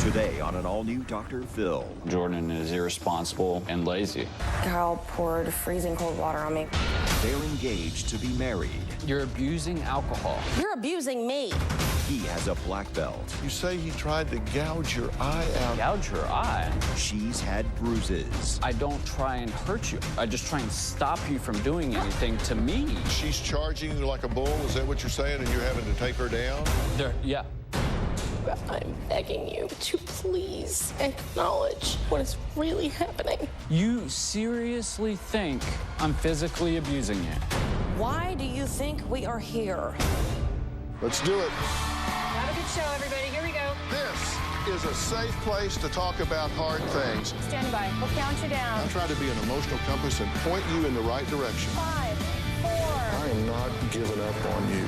Today on an all-new Dr. Phil. Jordan is irresponsible and lazy. Kyle poured freezing cold water on me. They're engaged to be married. You're abusing alcohol. You're abusing me. He has a black belt. You say he tried to gouge your eye out. Gouge your eye? She's had bruises. I don't try and hurt you. I just try and stop you from doing anything to me. She's charging you like a bull, is that what you're saying? And you're having to take her down? Yeah. I'm begging you to please acknowledge what is really happening. You seriously think I'm physically abusing you? Why do you think we are here? Let's do it. Have a good show, everybody. Here we go. This is a safe place to talk about hard things. Stand by. We'll count you down. I'm trying to be an emotional compass and point you in the right direction. 5, 4. I am not giving up on you.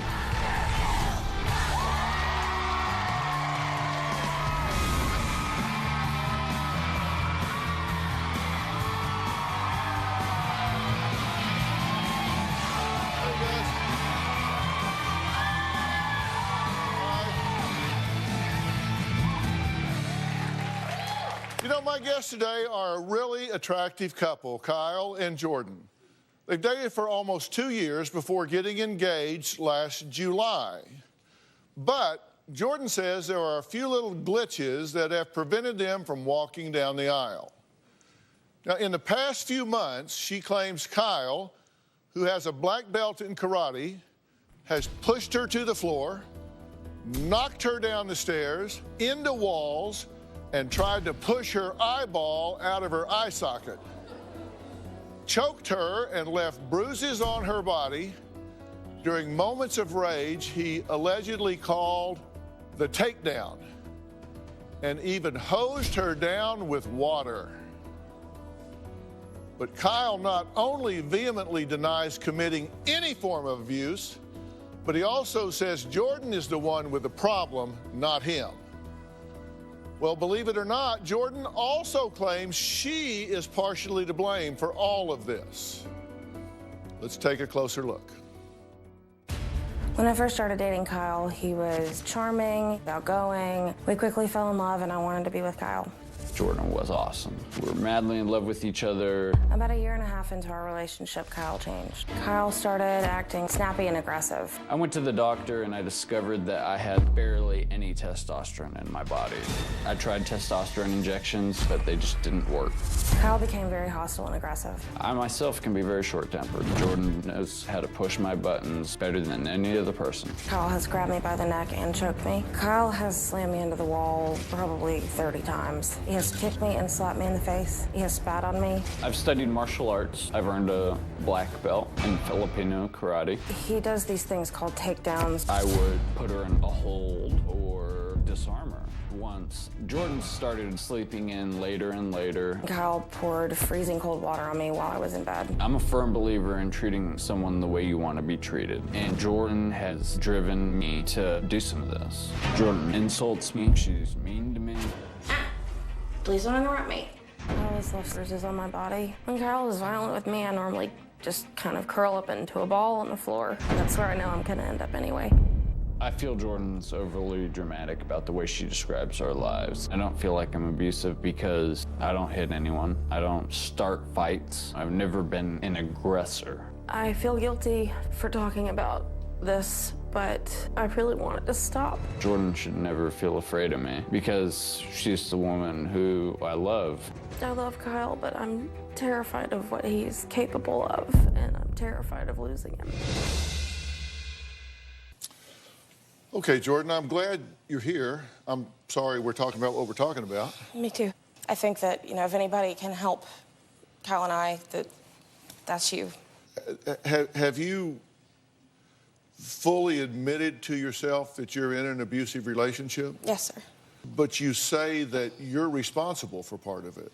You know, my guests today are a really attractive couple, Kyle and Jordan. They've dated for almost 2 years before getting engaged last July. But Jordan says there are a few little glitches that have prevented them from walking down the aisle. Now, in the past few months, she claims Kyle, who has a black belt in karate, has pushed her to the floor, knocked her down the stairs, into walls, and tried to push her eyeball out of her eye socket. Choked her and left bruises on her body. During moments of rage, he allegedly called the takedown and even hosed her down with water. But Kyle not only vehemently denies committing any form of abuse, but he also says Jordan is the one with the problem, not him. Well, believe it or not, Jordan also claims she is partially to blame for all of this. Let's take a closer look. When I first started dating Kyle, he was charming, outgoing. We quickly fell in love, and I wanted to be with Kyle. Jordan was awesome. We were madly in love with each other. About 1.5 years into our relationship, Kyle changed. Kyle started acting snappy and aggressive. I went to the doctor and I discovered that I had barely any testosterone in my body. I tried testosterone injections, but they just didn't work. Kyle became very hostile and aggressive. I myself can be very short-tempered. Jordan knows how to push my buttons better than any other person. Kyle has grabbed me by the neck and choked me. Kyle has slammed me into the wall probably 30 times. He has kicked me and slapped me in the face. He has spat on me. I've studied martial arts. I've earned a black belt in Filipino karate. He does these things called takedowns. I would put her in a hold or disarm her. Once Jordan started sleeping in later and later. Kyle poured freezing cold water on me while I was in bed. I'm a firm believer in treating someone the way you want to be treated. And Jordan has driven me to do some of this. Jordan insults me. She's mean to me. Please don't interrupt me. I always left bruises on my body. When Kyle is violent with me, I normally just kind of curl up into a ball on the floor. That's where I know I'm gonna end up anyway. I feel Jordan's overly dramatic about the way she describes our lives. I don't feel like I'm abusive because I don't hit anyone. I don't start fights. I've never been an aggressor. I feel guilty for talking about this, but I really want it to stop. Jordan should never feel afraid of me because she's the woman who I love. I love Kyle, but I'm terrified of what he's capable of, and I'm terrified of losing him. Okay, Jordan, I'm glad you're here. I'm sorry we're talking about what we're talking about. Me too. I think that, if anybody can help Kyle and I, that's you. Have you fully admitted to yourself that you're in an abusive relationship? Yes, sir. But you say that you're responsible for part of it.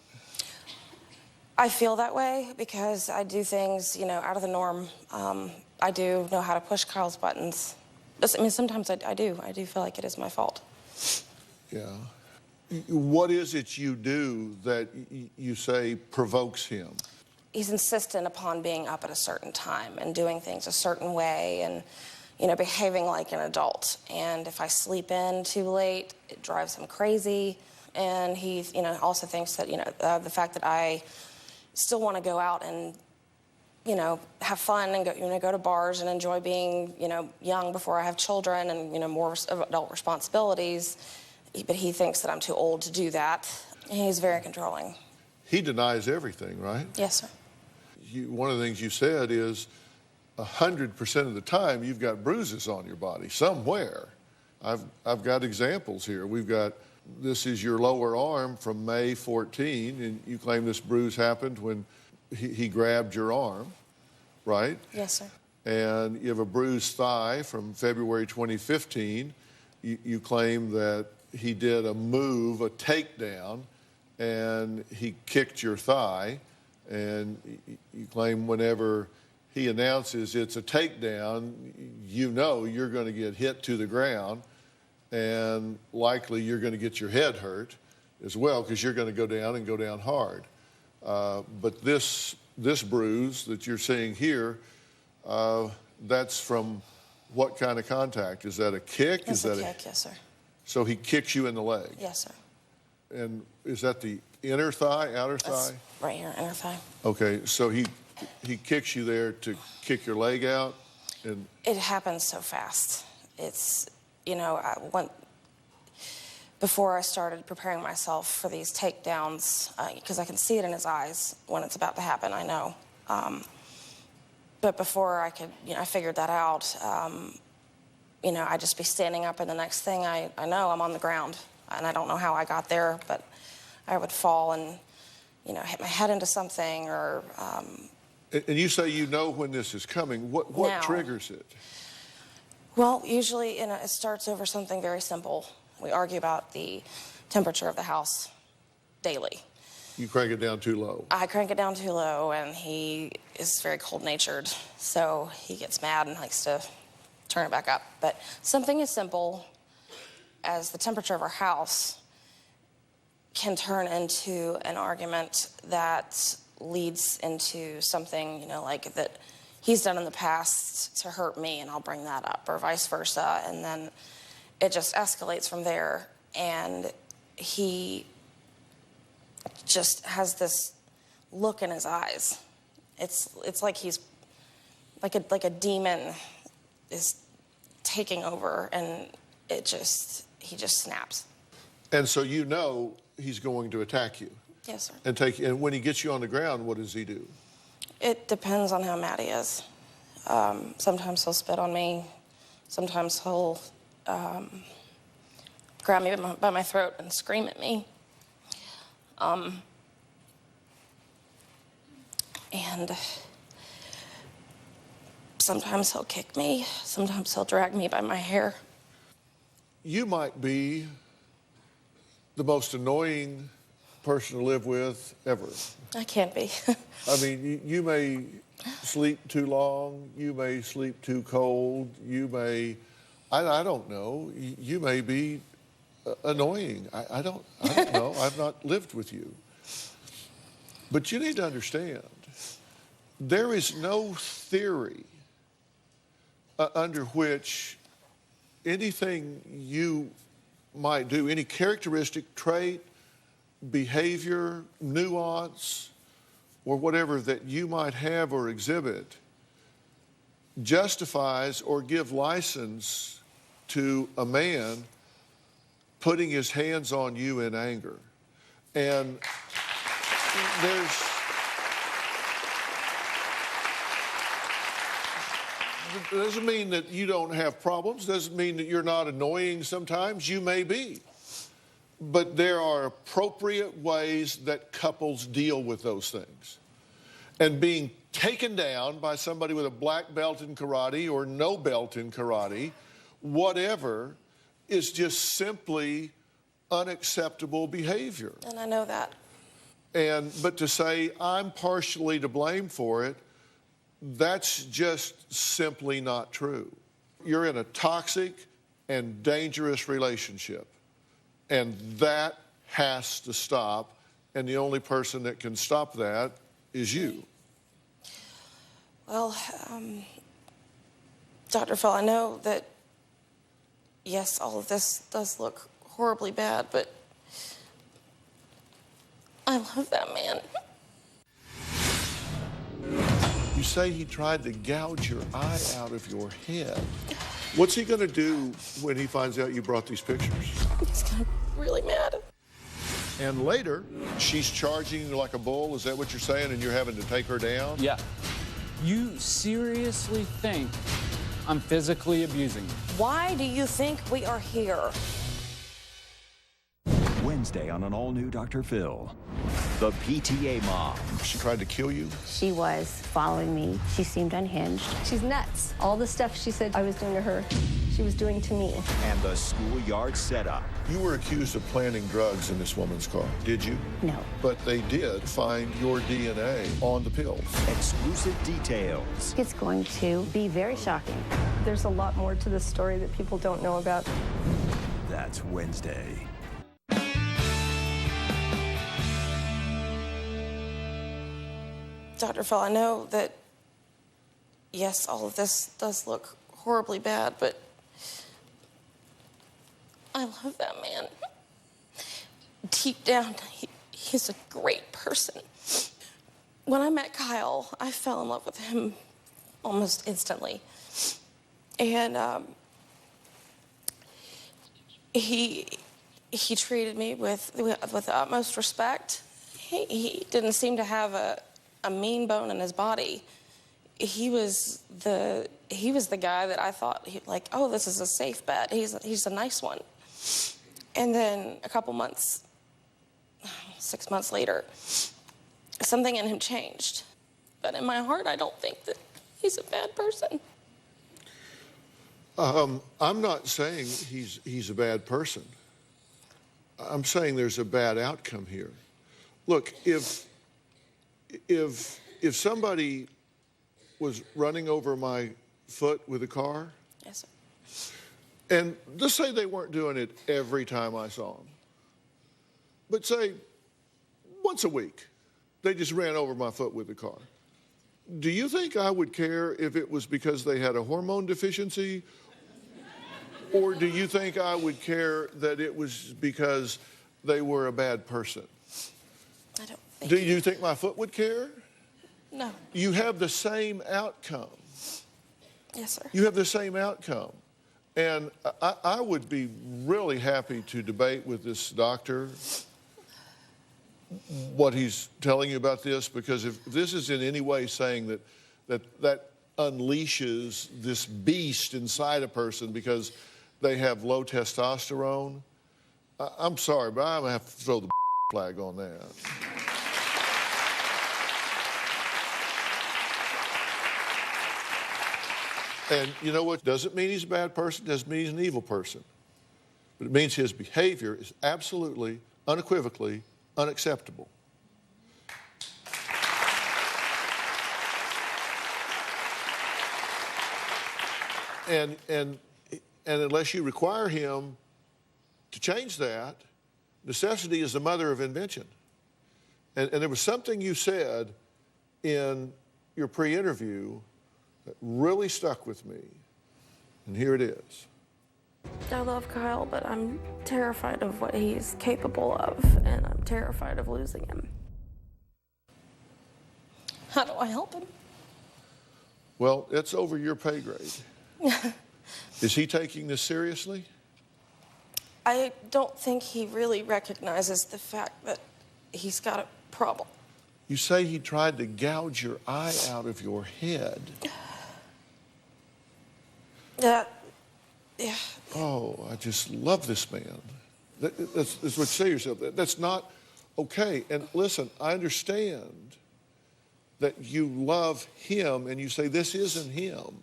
I feel that way because I do things, out of the norm. I do know how to push Kyle's buttons. Sometimes I do. I do feel like it is my fault. Yeah. What is it you do that you say provokes him? He's insistent upon being up at a certain time and doing things a certain way and behaving like an adult. And if I sleep in too late, it drives him crazy. And he, also thinks that, the fact that I still want to go out and, have fun and go to bars and enjoy being, young before I have children and, more adult responsibilities. But he thinks that I'm too old to do that. And he's very controlling. He denies everything, right? Yes, sir. One of the things you said is 100% of the time you've got bruises on your body somewhere. I've got examples here. This is your lower arm from May 14, and you claim this bruise happened when he grabbed your arm, right? Yes, sir. And you have a bruised thigh from February 2015. You claim that he did a move, a takedown, and he kicked your thigh. And you claim whenever he announces it's a takedown, you're going to get hit to the ground, and likely you're going to get your head hurt as well because you're going to go down and go down hard. But this bruise that you're seeing here, that's from what kind of contact? Is that a kick? It's a kick, yes, sir. So he kicks you in the leg? Yes, sir. And is that the inner thigh, outer That's thigh? right here, inner thigh. Okay, so he kicks you there to kick your leg out? And It happens so fast. It's, before I started preparing myself for these takedowns, because I can see it in his eyes when it's about to happen, I know. But before I figured that out, I'd just be standing up, and the next thing I know, I'm on the ground. And I don't know how I got there, but I would fall and, hit my head into something or... And you say you know when this is coming. What Now. triggers it? Well, usually it starts over something very simple. We argue about the temperature of the house daily. You crank it down too low. I crank it down too low, and he is very cold-natured, so he gets mad and likes to turn it back up. But something as simple as the temperature of our house can turn into an argument that leads into something, like that he's done in the past to hurt me, and I'll bring that up, or vice versa. And then it just escalates from there, and he just has this look in his eyes. It's like he's like a demon is taking over, and he just snaps. And so he's going to attack you. Yes, sir. And when he gets you on the ground, what does he do? It depends on how mad he is. Sometimes he'll spit on me. Sometimes he'll grab me by my throat and scream at me. And sometimes he'll kick me. Sometimes he'll drag me by my hair. You might be the most annoying person to live with ever. I can't be. I mean, you may sleep too long. You may sleep too cold. You may, I don't know. You may be annoying. I don't know. I've not lived with you. But you need to understand, there is no theory under which anything you might do, any characteristic, trait, behavior, nuance, or whatever that you might have or exhibit justifies or give license to a man putting his hands on you in anger. And doesn't mean that you don't have problems, doesn't mean that you're not annoying sometimes. You may be. But there are appropriate ways that couples deal with those things. And being taken down by somebody with a black belt in karate or no belt in karate, whatever, is just simply unacceptable behavior. And I know that. But to say I'm partially to blame for it, that's just simply not true. You're in a toxic and dangerous relationship, and that has to stop, and the only person that can stop that is you. Well, Dr. Phil, I know that, yes, all of this does look horribly bad, but I love that man. You say he tried to gouge your eye out of your head. What's he going to do when he finds out you brought these pictures? He's gonna be really mad. And later, she's charging you like a bull. Is that what you're saying? And you're having to take her down? Yeah. You seriously think I'm physically abusing you? Why do you think we are here? Wednesday on an all-new Dr. Phil. The PTA mom. She tried to kill you? She was following me. She seemed unhinged. She's nuts. All the stuff she said I was doing to her, she was doing to me. And the schoolyard setup. You were accused of planting drugs in this woman's car, did you? No. But they did find your DNA on the pills. Exclusive details. It's going to be very shocking. There's a lot more to this story that people don't know about. That's Wednesday. Dr. Phil, I know that, yes, all of this does look horribly bad, but I love that man. Deep down, he's a great person. When I met Kyle, I fell in love with him almost instantly. And he treated me with the utmost respect. He didn't seem to have a mean bone in his body. He was the guy that I thought, oh, this is a safe bet. He's a nice one. And then a couple months, 6 months later, something in him changed. But in my heart, I don't think that he's a bad person. I'm not saying he's a bad person. I'm saying there's a bad outcome here. Look, if somebody was running over my foot with a car, Yes, sir. and just say they weren't doing it every time I saw them, but say once a week, they just ran over my foot with the car. Do you think I would care if it was because they had a hormone deficiency? Or do you think I would care that it was because they were a bad person? I don't think. Do you think my foot would care? No. You have the same outcome. Yes, sir. You have the same outcome. And I would be really happy to debate with this doctor what he's telling you about this, because if this is in any way saying that unleashes this beast inside a person because they have low testosterone, I'm sorry, but I'm going to have to throw the flag on that. And you know what? Doesn't mean he's a bad person, doesn't mean he's an evil person. But it means his behavior is absolutely, unequivocally unacceptable. And unless you require him to change that, necessity is the mother of invention. And there was something you said in your pre-interview that really stuck with me. And here it is. I love Kyle, but I'm terrified of what he's capable of, and I'm terrified of losing him. How do I help him? Well, it's over your pay grade. Is he taking this seriously? I don't think he really recognizes the fact that he's got a problem. You say he tried to gouge your eye out of your head. Yeah. Oh, I just love this man. That's what you say to yourself. That's not okay. And listen, I understand that you love him and you say, this isn't him.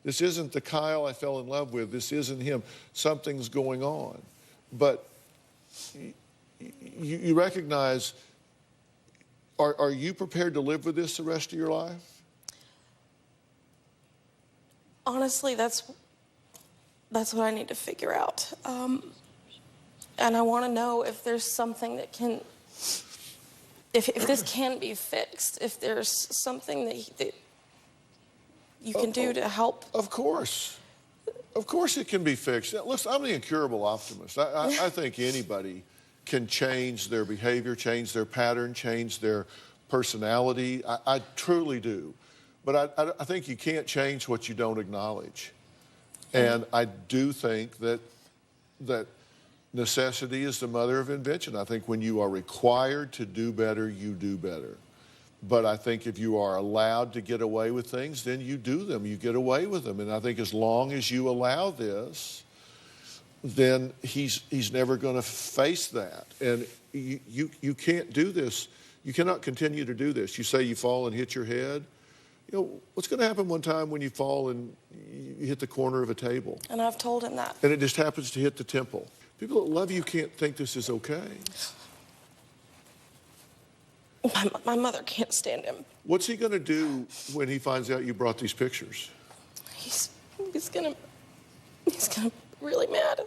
This isn't the Kyle I fell in love with. This isn't him. Something's going on. But you recognize, are you prepared to live with this the rest of your life? Honestly, that's what I need to figure out. And I want to know if there's something that can, if this can be fixed, if there's something you can do to help? Of course. Of course it can be fixed. Listen, I'm the incurable optimist. I think anybody can change their behavior, change their pattern, change their personality. I truly do. But I think you can't change what you don't acknowledge. And I do think that necessity is the mother of invention. I think when you are required to do better, you do better. But I think if you are allowed to get away with things, then you do them. You get away with them. And I think as long as you allow this, then he's never going to face that. And you can't do this. You cannot continue to do this. You say you fall and hit your head. You know, what's going to happen one time when you fall and you hit the corner of a table? And I've told him that. And it just happens to hit the temple. People that love you can't think this is okay. My mother can't stand him. What's he going to do when he finds out you brought these pictures? He's gonna be really mad.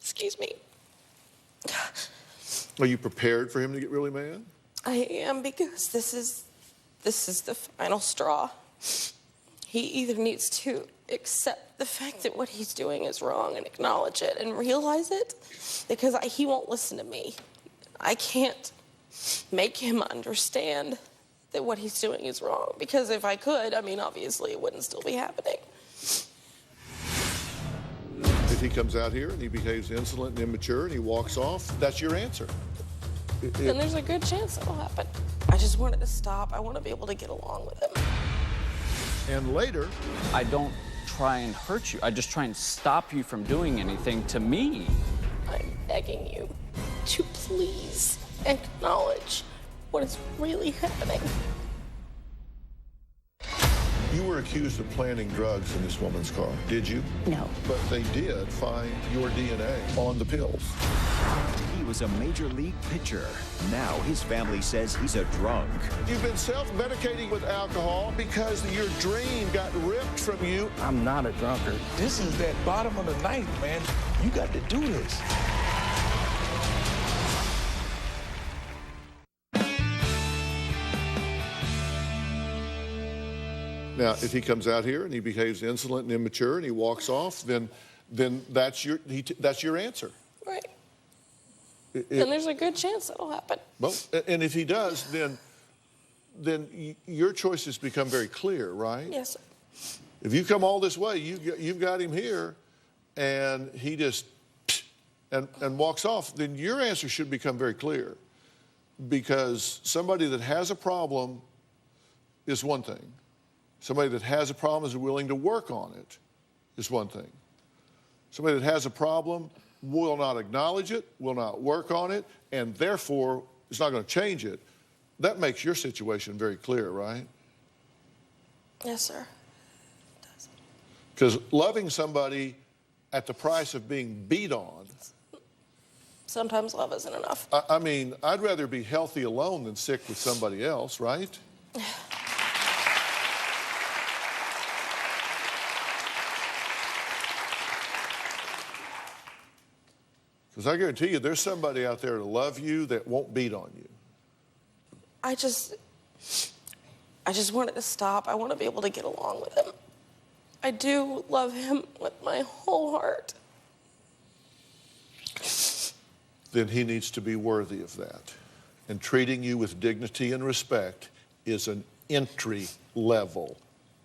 Excuse me. Are you prepared for him to get really mad? I am, because this is the final straw. He either needs to accept the fact that what he's doing is wrong and acknowledge it and realize it, because he won't listen to me. I can't make him understand that what he's doing is wrong, because if I could, I mean, obviously it wouldn't still be happening. If he comes out here and he behaves insolent and immature and he walks off, that's your answer. Then there's a good chance that'll happen. I just want it to stop. I want to be able to get along with him. And later, I don't try and hurt you. I just try and stop you from doing anything to me. I'm begging you to please acknowledge what is really happening. you were accused of planting drugs in this woman's car, did you? No. But they did find your DNA on the pills. He was a major league pitcher. Now his family says he's a drunk. You've been self-medicating with alcohol because your dream got ripped from you. I'm not a drunkard. This is that bottom of the ninth, man. You got to do this. Now, if he comes out here and he behaves insolent and immature and he walks off, then that's your answer. Right. Then there's a good chance that'll happen. Well, and if he does, then your choices become very clear, right? Yes, sir. If you come all this way, you've got him here, and he just and walks off, then your answer should become very clear, because somebody that has a problem is one thing. Somebody that has a problem is willing to work on it is one thing. Somebody that has a problem will not acknowledge it, will not work on it, and therefore is not going to change it. That makes your situation very clear, right? Yes, sir. Because loving somebody at the price of being beat on. Sometimes love isn't enough. I mean, I'd rather be healthy alone than sick with somebody else, right? Because I guarantee you, there's somebody out there to love you that won't beat on you. I just want it to stop. I want to be able to get along with him. I do love him with my whole heart. Then he needs to be worthy of that. And treating you with dignity and respect is an entry-level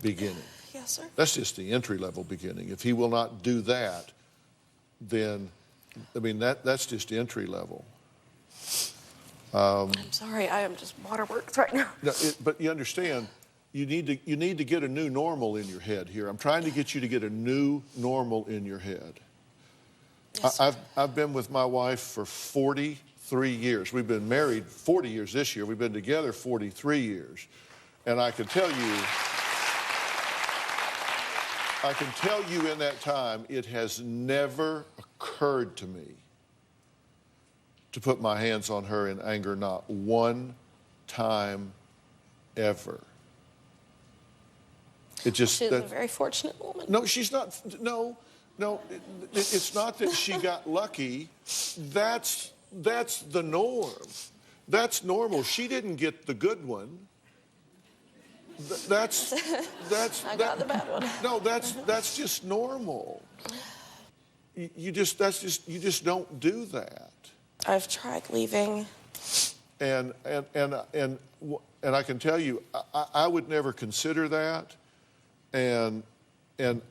beginning. Yes, sir. That's just the entry-level beginning. If he will not do that, then, I mean, that's just entry level. I'm sorry, I am just waterworks right now. No, but you understand, you need to get a new normal in your head here. I'm trying to get you to get a new normal in your head. Yes, I've been with my wife for 43 years. We've been married 40 years this year. We've been together 43 years. And I can tell you in that time, it has never occurred to me to put my hands on her in anger, not one time ever. It just... She's a very fortunate woman. No, she's not. No, it's not that she got lucky. That's the norm. That's normal. She didn't get the good one. That's I got the bad one. No, that's just normal. You just don't do that. I've tried leaving. And I can tell you, I would never consider that. And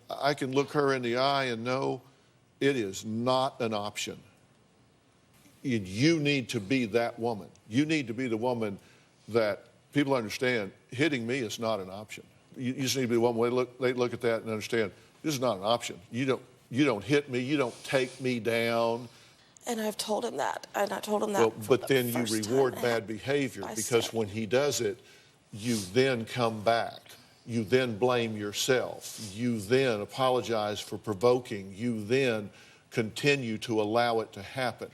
I can look her in the eye and know it is not an option. You need to be that woman. You need to be the woman that people understand hitting me is not an option. You just need to be the woman where they look at that and understand this is not an option. You don't hit me. You don't take me down. And I've told him that. And I told him that. Well, but then you reward bad behavior because when he does it, you then come back. You then blame yourself. You then apologize for provoking. You then continue to allow it to happen.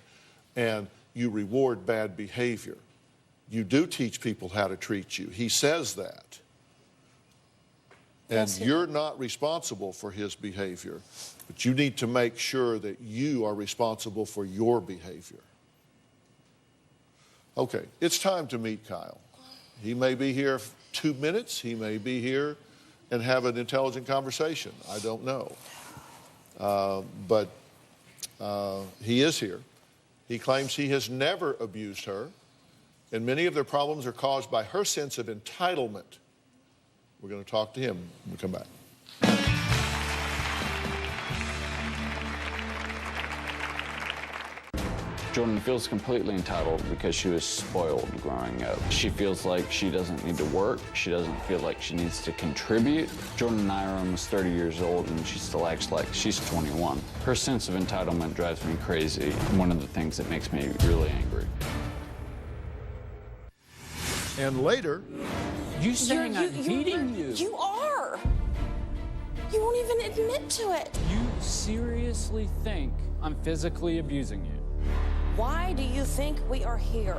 And you reward bad behavior. You do teach people how to treat you. He says that. And you're not responsible for his behavior, but you need to make sure that you are responsible for your behavior. Okay, it's time to meet Kyle. He may be here 2 minutes. He may be here and have an intelligent conversation. I don't know. But he is here. He claims he has never abused her, and many of their problems are caused by her sense of entitlement. We're going to talk to him when we come back. Jordan feels completely entitled because she was spoiled growing up. She feels like she doesn't need to work. She doesn't feel like she needs to contribute. Jordan and I are almost 30 years old, and she still acts like she's 21. Her sense of entitlement drives me crazy. One of the things that makes me really angry. And later... You saying I'm beating you? You are. You won't even admit to it. You seriously think I'm physically abusing you? Why do you think we are here?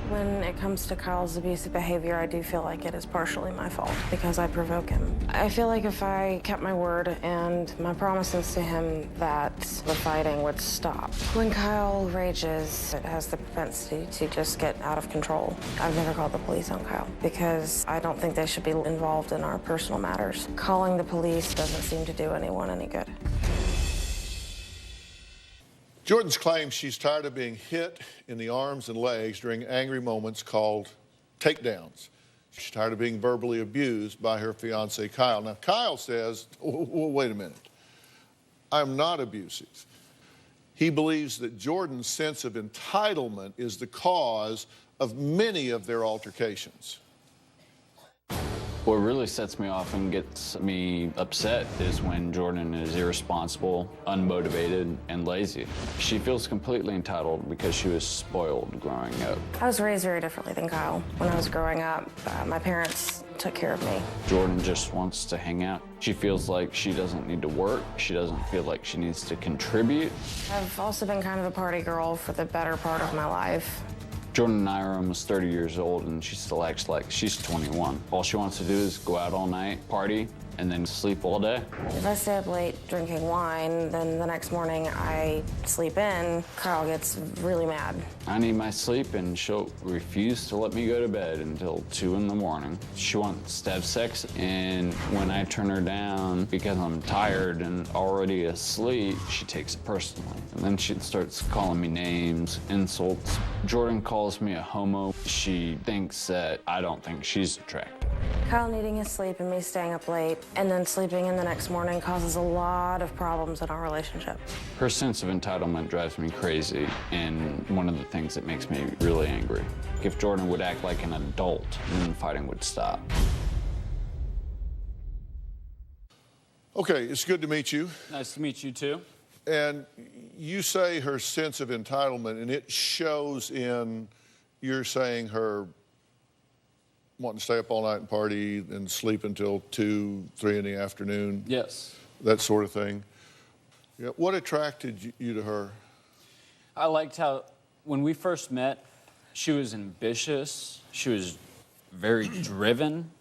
When it comes to Kyle's abusive behavior, I do feel like it is partially my fault because I provoke him. I feel like if I kept my word and my promises to him that the fighting would stop. When Kyle rages, it has the propensity to just get out of control. I've never called the police on Kyle because I don't think they should be involved in our personal matters. Calling the police doesn't seem to do anyone any good. Jordan's claims she's tired of being hit in the arms and legs during angry moments called takedowns. She's tired of being verbally abused by her fiance, Kyle. Now, Kyle says, wait a minute, I'm not abusive. He believes that Jordan's sense of entitlement is the cause of many of their altercations. What really sets me off and gets me upset is when Jordan is irresponsible, unmotivated, and lazy. She feels completely entitled because she was spoiled growing up. I was raised very differently than Kyle. When I was growing up, my parents took care of me. Jordan just wants to hang out. She feels like she doesn't need to work. She doesn't feel like she needs to contribute. I've also been kind of a party girl for the better part of my life. Jordan and I are almost 30 years old, and she still acts like she's 21. All she wants to do is go out all night, party, and then sleep all day. If I stay up late drinking wine, then the next morning I sleep in, Kyle gets really mad. I need my sleep, and she'll refuse to let me go to bed until 2 in the morning. She wants to have sex, and when I turn her down because I'm tired and already asleep, she takes it personally. And then she starts calling me names, insults. Jordan calls me a homo. She thinks that I don't think she's attractive. Kyle needing his sleep and me staying up late and then sleeping in the next morning causes a lot of problems in our relationship. Her sense of entitlement drives me crazy, and one of the things that makes me really angry. If Jordan would act like an adult, then fighting would stop. Okay, it's good to meet you. Nice to meet you, too. And you say her sense of entitlement, and it shows in, you're saying her wanting to stay up all night and party and sleep until 2, 3 in the afternoon. Yes. That sort of thing. Yeah. What attracted you to her? I liked how, when we first met, she was ambitious. She was very driven.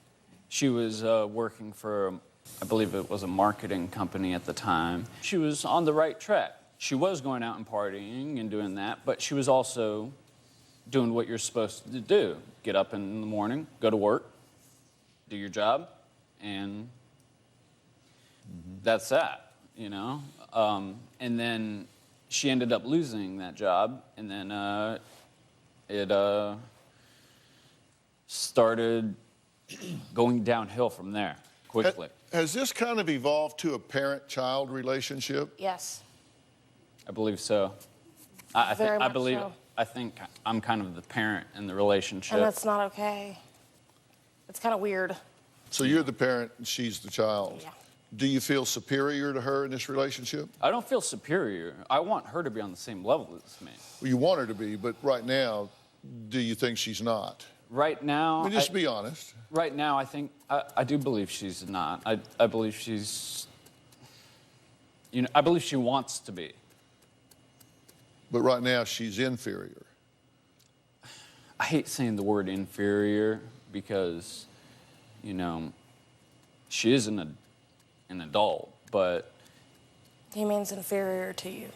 She was working for, I believe it was a marketing company at the time. She was on the right track. She was going out and partying and doing that, but she was also doing what you're supposed to do. Get up in the morning, go to work, do your job, and that's that, you know? And then she ended up losing that job, and then it started going downhill from there quickly. Has this kind of evolved to a parent-child relationship? Yes. I believe so. I Very much believe. so. I think I'm kind of the parent in the relationship. And that's not okay. It's kind of weird. So you're the parent and she's the child. Yeah. Do you feel superior to her in this relationship? I don't feel superior. I want her to be on the same level as me. Well, you want her to be, but right now, do you think she's not? Right now, I mean, just be honest. Right now, I think I do believe she's not. I believe she's. You know, I believe she wants to be. But right now, she's inferior. I hate saying the word inferior because, you know, she is an adult, but... He means inferior to you.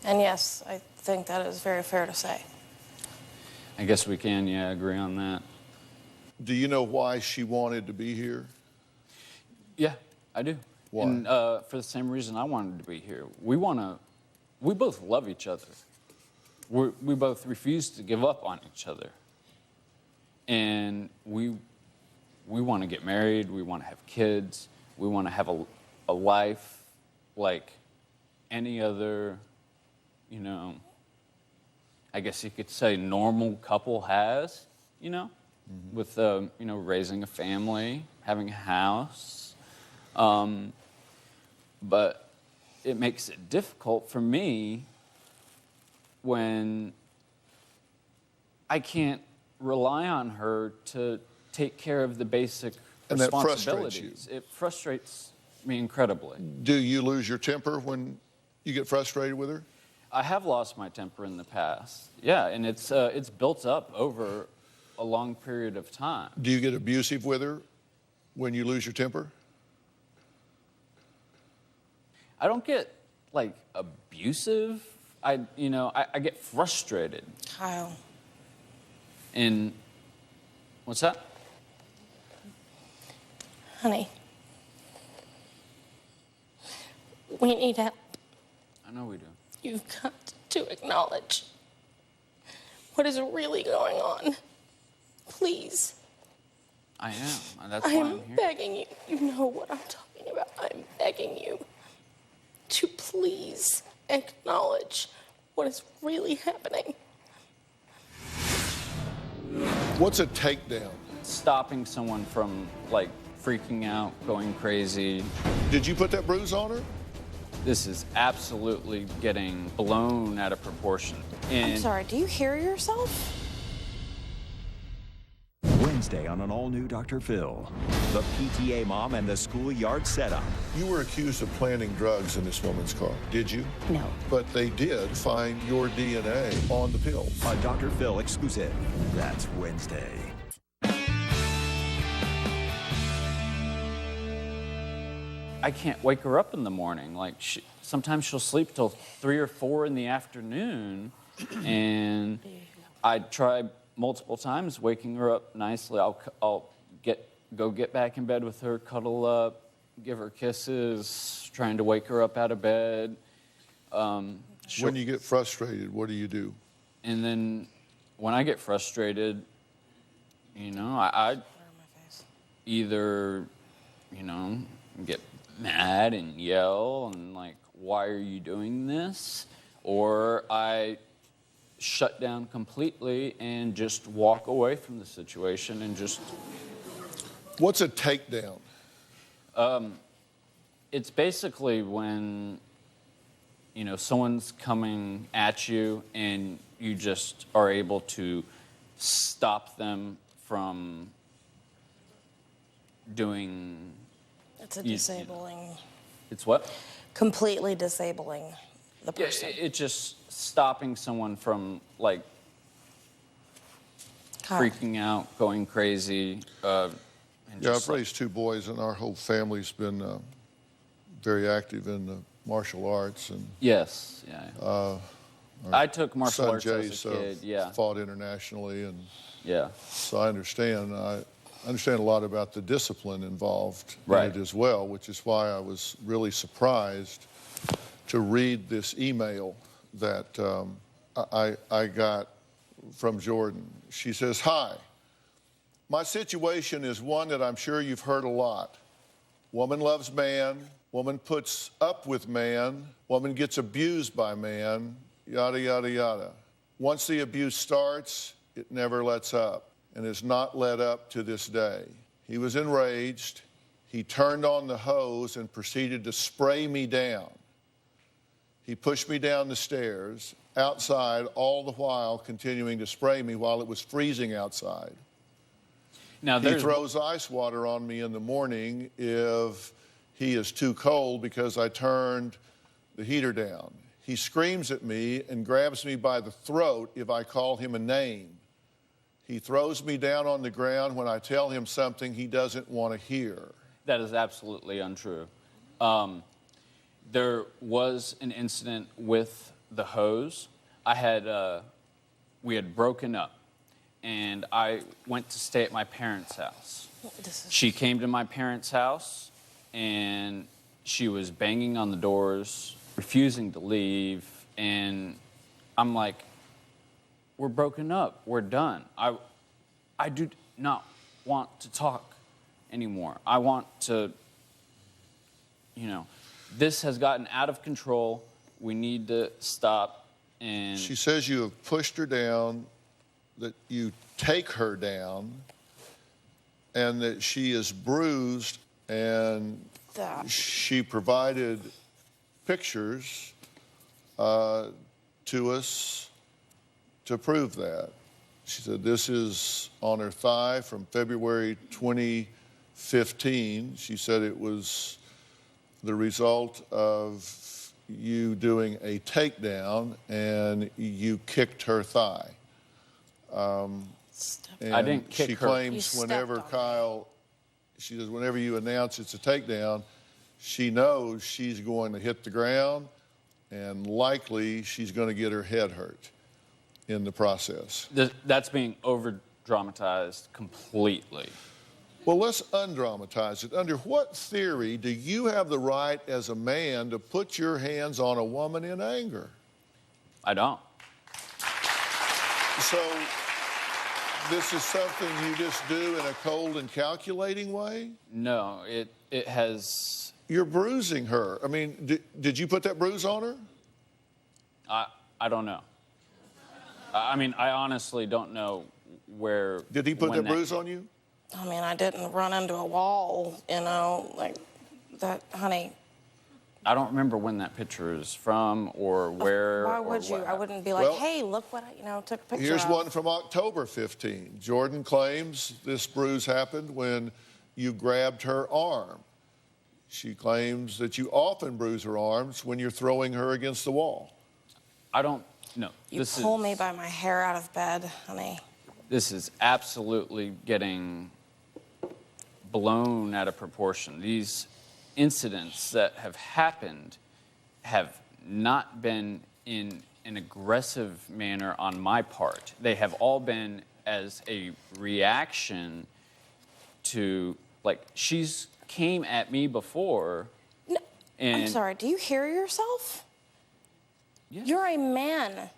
And yes, I think that is very fair to say. I guess we can, agree on that. Do you know why she wanted to be here? Yeah, I do. Why? And for the same reason I wanted to be here. We both love each other. We both refuse to give up on each other. And we want to get married, we want to have kids, we want to have a life like any other, you know, I guess you could say normal couple has, you know, with, you know, raising a family, having a house. But it makes it difficult for me when I can't rely on her to take care of the basic And that responsibilities. frustrates you. It frustrates me incredibly. Do you lose your temper when you get frustrated with her? I have lost my temper in the past. Yeah, and it's built up over a long period of time. Do you get abusive with her when you lose your temper? I don't get like abusive. I get frustrated. Kyle. And what's that? Honey. We need help. I know we do. You've got to acknowledge what is really going on. Please. I am, and that's I why am I'm here. begging you. You know what I'm talking about. I'm begging you to please acknowledge what is really happening. What's a takedown? Stopping someone from like freaking out, going crazy. Did you put that bruise on her? This is absolutely getting blown out of proportion. And I'm sorry, do you hear yourself? Wednesday on an all-new Dr. Phil. The PTA mom and the schoolyard setup. You were accused of planting drugs in this woman's car, did you? No. But they did find your DNA on the pills. A Dr. Phil exclusive. That's Wednesday. I can't wake her up in the morning. Like sometimes she'll sleep till 3 or 4 in the afternoon, and I try multiple times waking her up nicely. I'll go get back in bed with her, cuddle up, give her kisses, trying to wake her up out of bed. When you get frustrated, what do? And then when I get frustrated, you know, I either, you know, get mad and yell and like, why are you doing this? Or I shut down completely and just walk away from the situation and just... What's a takedown? It's basically when, you know, someone's coming at you and you just are able to stop them doing... It's a disabling... It's what? Completely disabling the Yeah, person. it's just stopping someone from, like, Kyle. freaking out, going crazy. And Yeah, just, I've raised 2 boys, and our whole family's been very active in the martial arts. And Yes, yeah. I took martial son arts as Jace a kid, yeah. fought internationally, and Yeah. so I understand. I understand a lot about the discipline involved Right. in it as well, which is why I was really surprised to read this email that I got from Jordan. She says, "Hi, my situation is one that I'm sure you've heard a lot. Woman loves man, woman puts up with man, woman gets abused by man, yada, yada, yada. Once the abuse starts, it never lets up and has not let up to this day." He was enraged. He turned on the hose and proceeded to spray me down. He pushed me down the stairs, outside, all the while continuing to spray me while it was freezing outside. Now, He throws ice water on me in the morning if he is too cold because I turned the heater down. He screams at me and grabs me by the throat if I call him a name. He throws me down on the ground when I tell him something he doesn't want to hear. That is absolutely untrue. There was an incident with the hose. We had broken up, and I went to stay at my parents' house. She came to my parents' house, and she was banging on the doors, refusing to leave, and I'm like, we're broken up, we're done. I do not want to talk anymore. I want to, this has gotten out of control. We need to stop. And She says you have pushed her down, that you take her down, and that she is bruised, and she provided pictures to us to prove that. She said this is on her thigh from February 2015. She said it was the result of you doing a takedown and you kicked her thigh. I didn't kick her. She claims whenever Kyle, she says whenever you announce it's a takedown, she knows she's going to hit the ground and likely she's going to get her head hurt in the process. That's being over-dramatized completely. Well, let's undramatize it. Under what theory do you have the right as a man to put your hands on a woman in anger? I don't. So this is something you just do in a cold and calculating way? No, it has... You're bruising her. I mean, did you put that bruise on her? I don't know. I mean, I honestly don't know where... Did he put that bruise on you? I mean, I didn't run into a wall, like that, honey. I don't remember when that picture is from or where. Why would you? I wouldn't be like, hey, look what I, took a picture Here's of. one from October 15. Jordan claims this bruise happened when you grabbed her arm. She claims that you often bruise her arms when you're throwing her against the wall. I don't know. You pull me by my hair out of bed, honey. This is absolutely getting blown out of proportion. These incidents that have happened have not been in an aggressive manner on my part. They have all been as a reaction to, like, she's came at me before. No, and I'm sorry, do you hear yourself? Yeah. You're a man.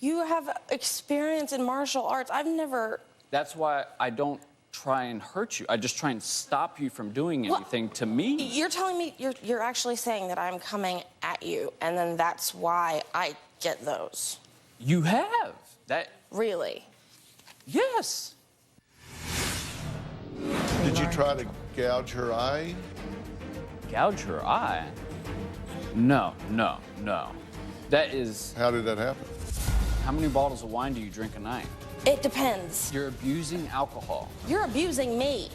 You have experience in martial arts. I've never... That's why I don't try and hurt you. I just try and stop you from doing anything to me. You're telling me, you're actually saying that I'm coming at you, and then that's why I get those. You have. That... Really? Yes. Did you try to gouge her eye? Gouge her eye? No. That is... How did that happen? How many bottles of wine do you drink a night? It depends. You're abusing alcohol. You're abusing me.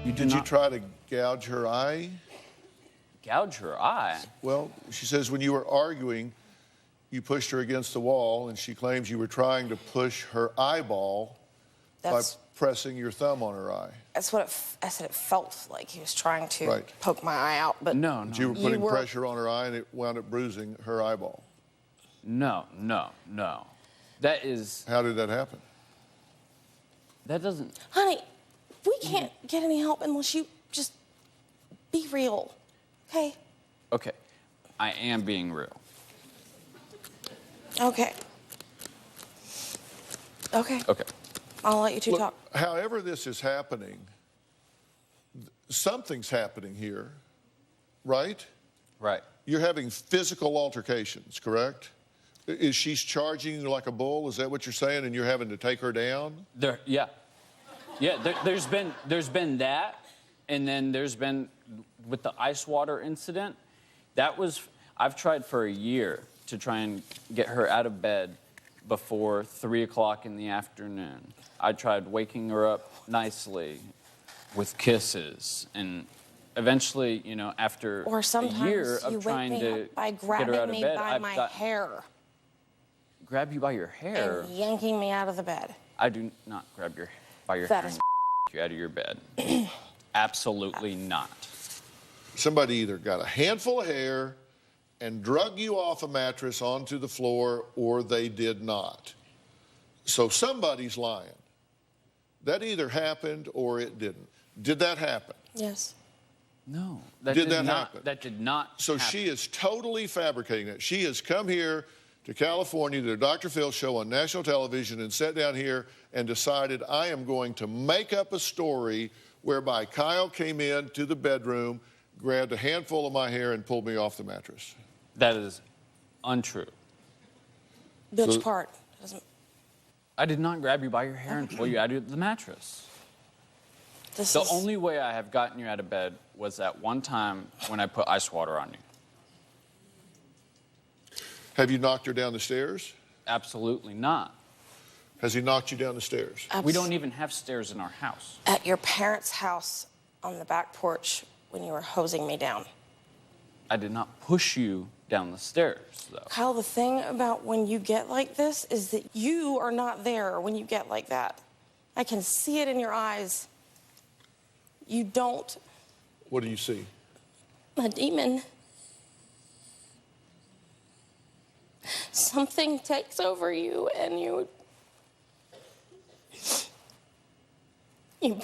Did you try to gouge her eye? Gouge her eye? Well, she says when you were arguing, you pushed her against the wall, and she claims you were trying to push her eyeball That's by pressing your thumb on her eye. that's what I said. It felt like he was trying to Right. poke my eye out, but No, But you were no, putting You were- pressure on her eye, and it wound up bruising her eyeball. no. That How did that happen? doesn't. honey, we can't get any help unless you just be real, okay? Okay, I am being real. Okay. Okay. Okay. I'll let you two Look, talk. however this is happening, something's happening here, right? Right. You're having physical altercations, correct? Is she's charging you like a bull? Is that what you're saying? And you're having to take her down? Yeah. There's been that, and then there's been with the ice water incident. I've tried for a year to try and get her out of bed before 3 o'clock in the afternoon. I tried waking her up nicely with kisses, and eventually, after Or a sometimes year you of wake trying me to up by get her out grabbing of me bed, by I've my got hair grab you by your hair. and yanking me out of the bed. I do not grab you by your That hair is and you out of your bed. Absolutely not. Somebody either got a handful of hair and drug you off a mattress onto the floor, or they did not. So somebody's lying. That either happened or it didn't. Did that happen? Yes. No. Did that happen? That did not So happen. she is totally fabricating it. She has come here to California to the Dr. Phil show on national television and sat down here and decided, I am going to make up a story whereby Kyle came into the bedroom, grabbed a handful of my hair, and pulled me off the mattress. That is untrue. Which So- part? Doesn't, I did not grab you by your hair and pull you out of the mattress. this The is, only way I have gotten you out of bed was that one time when I put ice water on you. Have you knocked her down the stairs? Absolutely not. Has he knocked you down the stairs? We don't even have stairs in our house. At your parents' house on the back porch when you were hosing me down. I did not push you down the stairs, though. Kyle, the thing about when you get like this is that you are not there when you get like that. I can see it in your eyes. You don't. What do you see? A demon. Something takes over you and you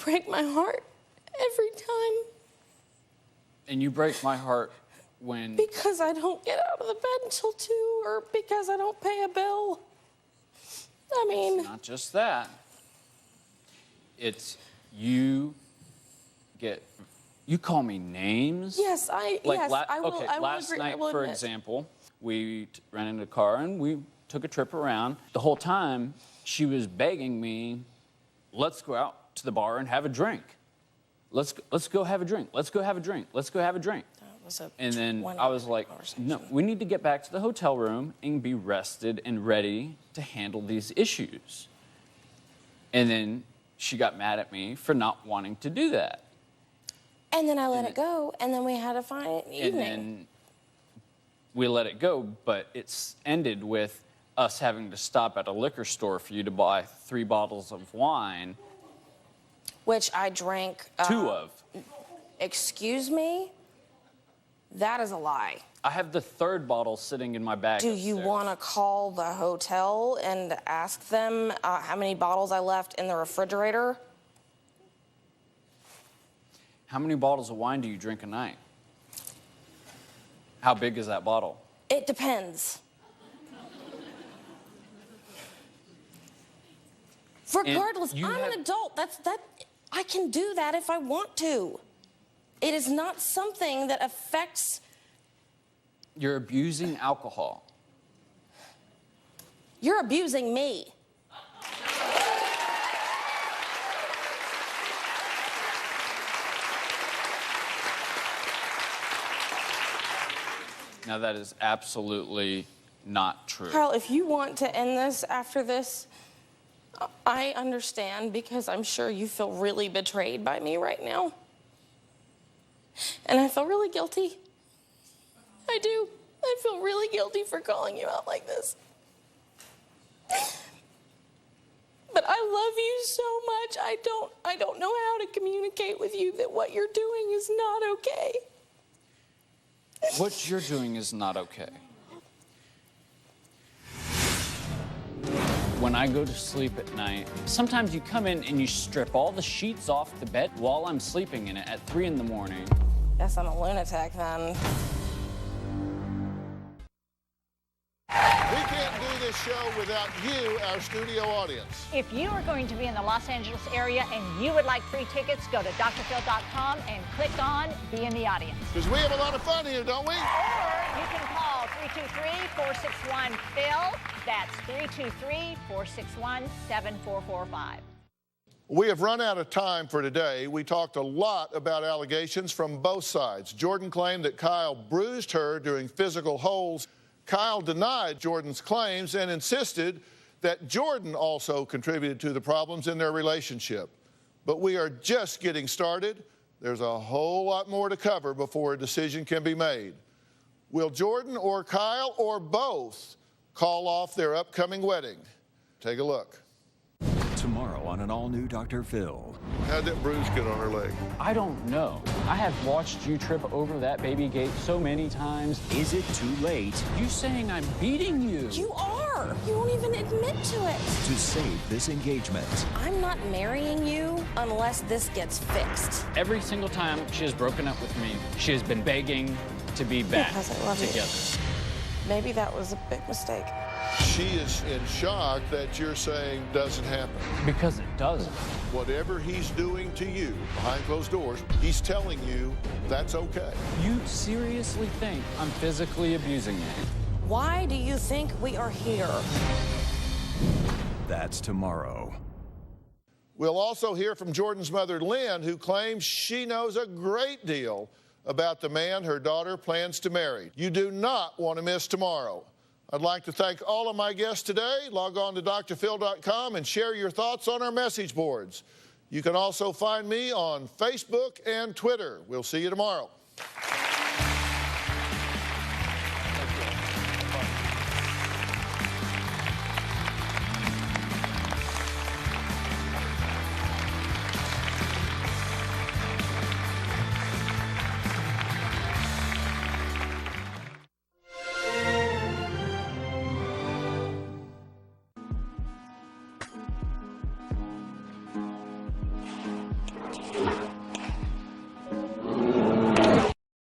break my heart every time And you break my heart when because I don't get out of the bed until 2 or because I don't pay a bill. I mean, not just that. It's you call me names. yes, I will. Okay, I will last agree. I night, will for admit. example, we rented a car and we took a trip around. The whole time, she was begging me, let's go out to the bar and have a drink. Let's go have a drink. Let's go have a drink. Let's go have a drink. That was a And then 20 I was like, conversation. no, we need to get back to the hotel room and be rested and ready to handle these issues. And then she got mad at me for not wanting to do that. And then I let it go, and then we had a fine And evening. then we let it go, but it's ended with us having to stop at a liquor store for you to buy 3 bottles of wine, Which I drank. 2 of. Excuse me? That is a lie. I have the 3rd bottle sitting in my bag. Do you upstairs. want to call the hotel and ask them how many bottles I left in the refrigerator? How many bottles of wine do you drink a night? How big is that bottle? It depends. Regardless, you I'm have- an adult. I can do that if I want to. It is not something that affects. You're abusing alcohol. You're abusing me. Now, that is absolutely not true. Kyle, if you want to end this after this, I understand because I'm sure you feel really betrayed by me right now. And I feel really guilty. I do. I feel really guilty for calling you out like this. But I love you so much. I don't know how to communicate with you that what you're doing is not okay. What you're doing is not okay. When I go to sleep at night, sometimes you come in and you strip all the sheets off the bed while I'm sleeping in it at 3 in the morning. Guess I'm a lunatic then. We can't do this show without you, our studio audience. If you are going to be in the Los Angeles area and you would like free tickets, go to drphil.com and click on Be in the Audience. Because we have a lot of fun here, don't we? Or you can call 323-461-PHIL. That's 323-461-7445. We have run out of time for today. We talked a lot about allegations from both sides. Jordan claimed that Kyle bruised her during physical holds. Kyle denied Jordan's claims and insisted that Jordan also contributed to the problems in their relationship. But we are just getting started. There's a whole lot more to cover before a decision can be made. Will Jordan or Kyle or both call off their upcoming wedding? Take a look. Tomorrow on an all-new Dr. Phil. How'd that bruise get on her leg? I don't know. I have watched you trip over that baby gate so many times. Is it too late You saying I'm beating you? You are. You won't even admit to it. to save this engagement? I'm not marrying you unless this gets fixed. Every single time she has broken up with me, she has been begging to be back Because I love you. together. Maybe that was a big mistake. She is in shock that you're saying doesn't happen. Because it doesn't. Whatever he's doing to you behind closed doors, he's telling you that's okay. You seriously think I'm physically abusing you? Why do you think we are here? That's tomorrow. We'll also hear from Jordan's mother, Lynn, who claims she knows a great deal about the man her daughter plans to marry. You do not want to miss tomorrow. I'd like to thank all of my guests today. Log on to drphil.com and share your thoughts on our message boards. You can also find me on Facebook and Twitter. We'll see you tomorrow.